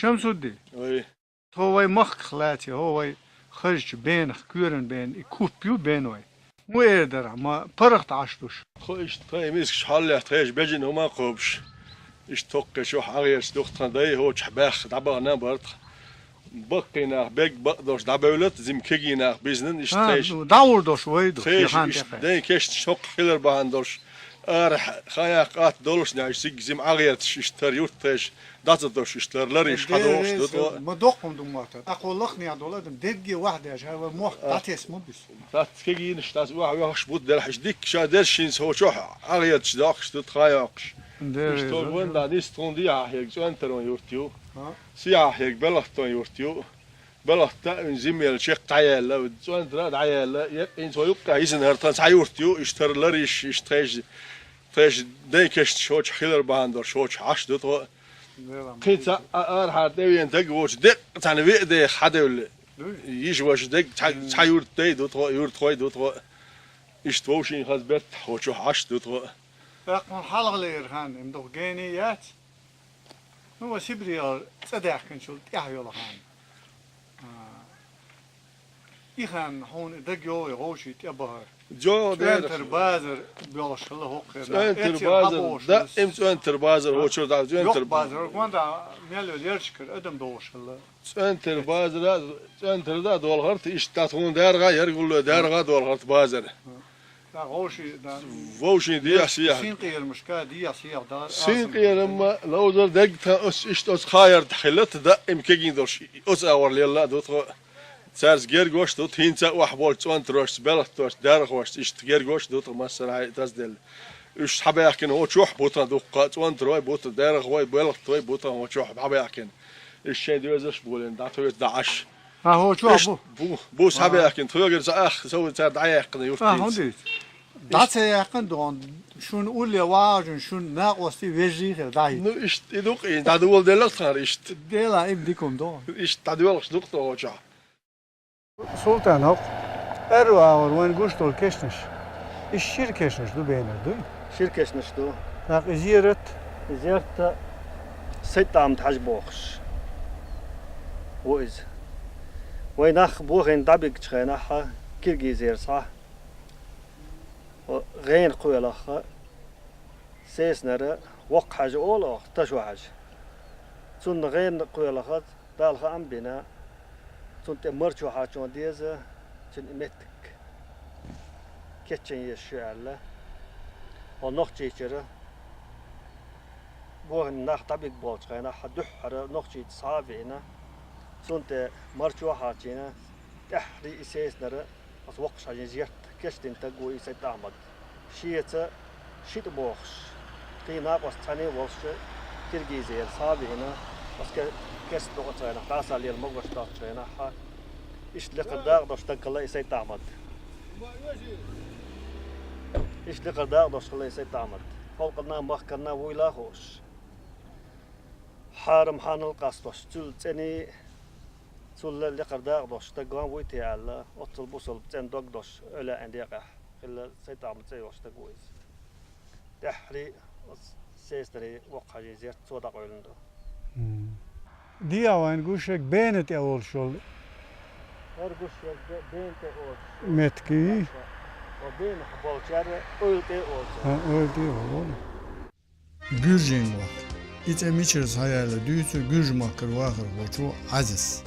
شمسودي وي هو مخ خلاتي هو خرج بين كورن بين كوبيو بينوي مو يقدر ما فرقت عشتوش خو إيش تاي ميسك شحال يحتاج بيجن هما قوبش إيش توقع شو حاجة دكتور داي هو شباخ دابا أنا برد بقينا بيج بقدرش دابولت زم كيجينا بيزنن إيش تاج داور دوش ويدو تاج إيش داي كيش شوق خير بهندرش أرح خياقات دولش نعيش زم عغيرت إيش تريوت تاج داتدوش إيش ترلريش حدوش دوت ما دوقهم دموعته أقول لك نيا دولادم دقي واحدة يا هو موح تاتيس مو بس تات كيجين إيش تاز واحد شبوت دلحش ديك شادرشينس هو شو عغيرت شداقش تخياقش إيش تقول ده نيستون هيك شو أنترون يورتيو سياح هيك بلغتون يورتيو بلغتا من زميل شيخ تعيال لا شو أنترا تعيال لا إن سو يبقى يزن هرتان سعيورتيو إشتر لريش إشتاج تاج ديكش شوش خير باندر شوش عش دتو قيت أرحل تبين تجوش دق تعني بيد حدا ولا يجوش دق تعيورت تي دتو يورت خوي دتو إشتوشين خاز بيت وشو عش دتو فقط حلق ليرهان مدو جينيات هو سبريال صدق كنشول يحيى لهان إخان هون دقيو يغوشي تبهر جو انتر بازر بيوش الله هو انتر بازر ده امس انتر بازر هو شو ده انتر بازر كمان ميلو ليرشكر ادم دوش الله انتر بازر انتر ده دول غرت ايش تاتون دارغا يقول له دارغا دول غرت بازر دا غوشي دا ووشي دي سياح سينقي المشكاه دي سياح دار سينقي لما لو زر دق اس ايش اس خاير تخلت ده امكيجين دوش اس اور ليلا دوت سارز جيرجوش دوت هينتا وحبول تون تروش بلت توش دارغوش ايش جيرجوش دوت مثلا تزدل ايش حباكن هو شوح بوتا دوق تون تروي بوتا دارغوي بلت توي بوتا هو شوح حباكن الشيء دوزش بولن داتو داعش هو شو بو حباكن توغر اخ سوي تاع دعيقنا يفتي هندي دات يقن دون شو نقول يا واجن شو ناقصتي ويجي غير داي نو ايش دوق ان دادول دلت خار ايش ديلا ابديكم دون ايش دادولش دوق تو جا سلطان هوق اروا وين غوشتول كشنش الشير كشنش دو بينر دو شير كشنش دو ناق زيرت ست عم تحجبوخش وإز ويناخ بوغين دابيك تشغيناها كيرجيزير صح غين قويلخ سيسنر وق حاجة أولا تشو حاجة سن غين قويلخ دالخ أم بنا سن تمرشو حاجة ديزة سن إمتك كتشن يشو على ونخ تيجرة بوغن ناخ دابيك بولشغينا حدوحر نخ تيج صابينا سن تمرشو حاجة تحري سيسنر بس وقش حاجة زيرت كشتين تقوي سيد أحمد شيئة شيت بوخش قينا بس تاني وش كيرجيزير صابي هنا بس كست لغة هنا قاسا لي المقوش دات هنا ها إيش لقداق دوش تقلا سيد أحمد إيش لقداق دوش تقلا سيد أحمد فوقنا مخكنا ويلا خوش حارم حان القصدوش تل تاني تل لقداق دوش تقوان ويتي على وصل بوصل تن دوق دوش ألا عندي قح إلا سيد أحمد سيوش تقويز تحري سيستري وقع جزيرة صودا قولندو دي وين غوشك بينت أول شغل هرغوشك بينت أول متكي وبين حبول شارع أولتي أول öldü oğlum. Gürcen var. İte miçiriz hayali düğüsü Gürcmakır vakır boçu aziz.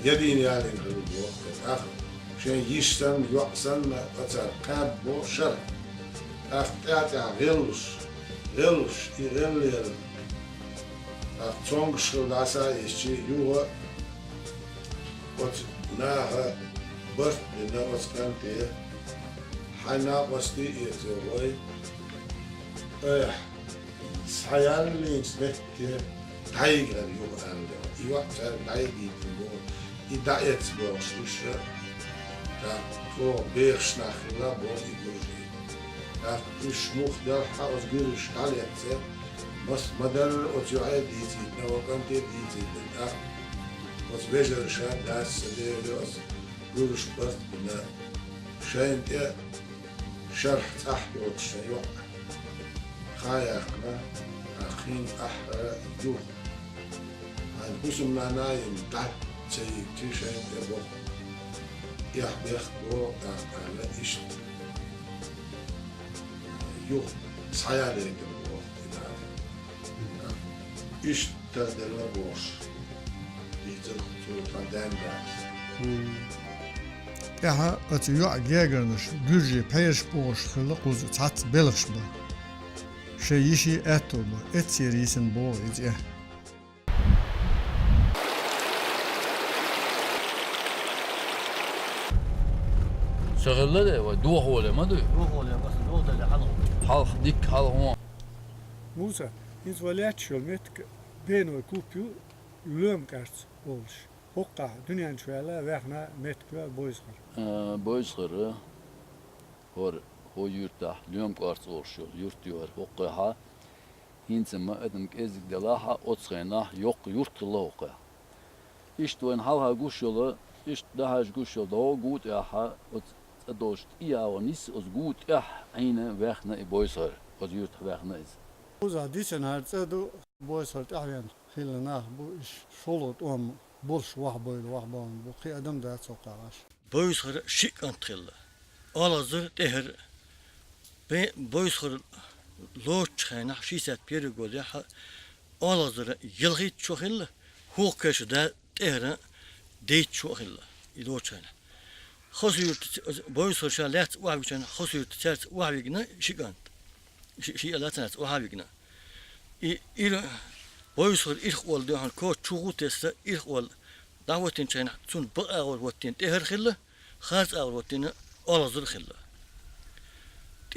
يدين يعني آخر شيء يشتن يقسن قطع كاب بو شر أفتات غلش يغلل أفتونغش العسا يشي يوه وت ناها برت بناقص كانتي حنا قصدي يتوي سحيان اللي نسبت تايجر يوه عنده يوقت تايجي تبو إدايت بوش وش دا كو بيرش ناخلا بو يجوجي دا وش مخ دا حاوز جيرش عليت بس مدل أتوعي ديتي نو كنت ديتي دا بس بيجر شان ناس سدير بس جيرش برت بنا شاين تا شرح تحت وتشيوع خايقنا أخين أحرى يوه Ein Husum Nanaim, dat zei Tishain Ebo. Ja, echt wo, alle ist. Jo, Sayalegen wo, ist der Labors. Diese zu Danda. Ja, het is ja gegernisch, gürje peyersboş hılı kuzu çat belışma. Şey işi et olma, et serisin bo ece. Şagırlı da var, doğu olema da. Ruh oluyor bas, ruh da halı. Halk dik halk. Musa, iz valet şölmet beno kupyu lüm kart olmuş. Hokka dünyanın şöyle vehna metkü boyzgar. Boyzgarı o yurtta lüm kart oluşuyor. Yurt diyor. Hokka ha hinsema edim ezik de laha otskayna yok yurt kılı hokka. İşte en halha guşyolu ist daha guşyolu da gut ya ha dost ja und nis os gut ja eine wegna boyzgar. O yurt wegna is. Musa disen hartsa do boyzgar tahyan khilna bu iş şolot bolş vah boylu vah bon bu ki adam da soqalaş. Boyzgar şik antilla. Alazır tehir. Be boyzgar loç khayna şisat peri gol ya alazır yılgı çoxilla. Hoqeş da tehir deyt çoxilla. İloçayna. Xosuyurt boyzgar şalat wahbiçan xosuyurt ters wahbigna şikant. Şi alatnat wahbigna. İl boyzgar ilk oldu han ko çuğutesta ilk ol. Davetin çayna sun bağır watin tehir khilla. Khaz ağır watin alazır khilla.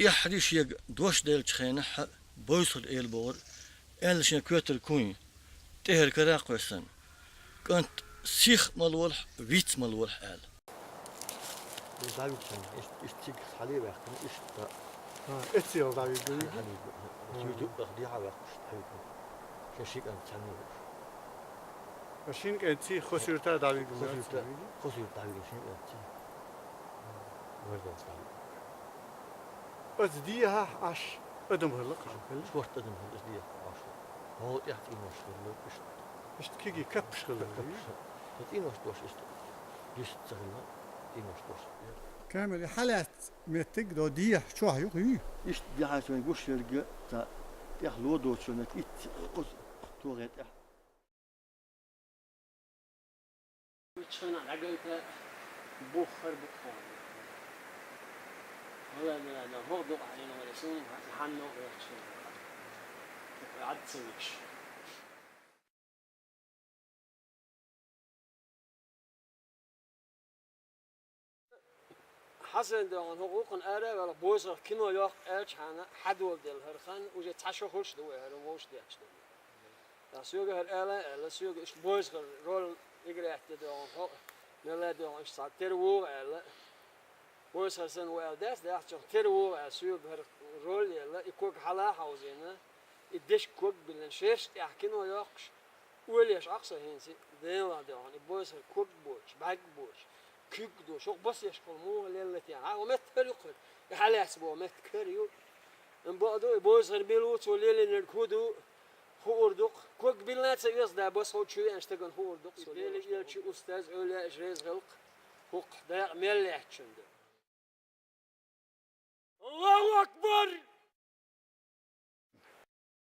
تحريش يق دوش ديل تخينا بويصل إيل بور إل شن كوتر كوين تهر كراق وسن كنت سيخ ملولح ويت ملولح آل. داوود شن إشتيك حليب يختم إشتا. Etsi o David Gül. حليب. يوجد بخديعة وقت حليب. كشيك أن تنور. Şimdi etsi khosirta David Gül. خصوصي داوود شن أنت. ورد أصلا. Az diye aş adam hırlık. شورت أدم هل إسدية عشرة. هو يحكي مشهور لو إشت. İşte kigi kapış hırlık. إن وش إشت. يشت سهلنا. إن وش. Kamil halat mettik do diye şu hayuk iyi. İşte bir hayatın kuş yerge ta yahlu doçunet it o tuğet ya. Çıkana lagayta bukhar bukhar. هذا لا هو ضوء علينا ولا سون حنا ويحشي عاد تسويش حسن دون حقوق آره ولا بوزر كنو ياق أرج حنا حد ولدل هرخان وجه تعشو خوش دوه هرم وش ديش دوه لا سوق هر لا سوق إيش بوزر رول يقرأ حتى دون هو نلا دون إيش صار تروو لا بوزر سن ويلداس ده أحسن تروو سوق هر رول لا يكوك حلا حوزينا يدش كوك بالنشيش يحكينو ياقش وليش أقصى هنسي دينا دون بوزر كوك بوش باك بوش كيك دو شو بس يشكل مو ليلتي ها ومت فريقر يحلى اسبوع مت كريو ان بعدو بوزر بيلوت وليل نركودو خوردق كوك بيلات سيس ده بس هو شو انشتغن خوردق ليل يلشي استاذ اولا اجريز غلق حق ده ملح چند الله اكبر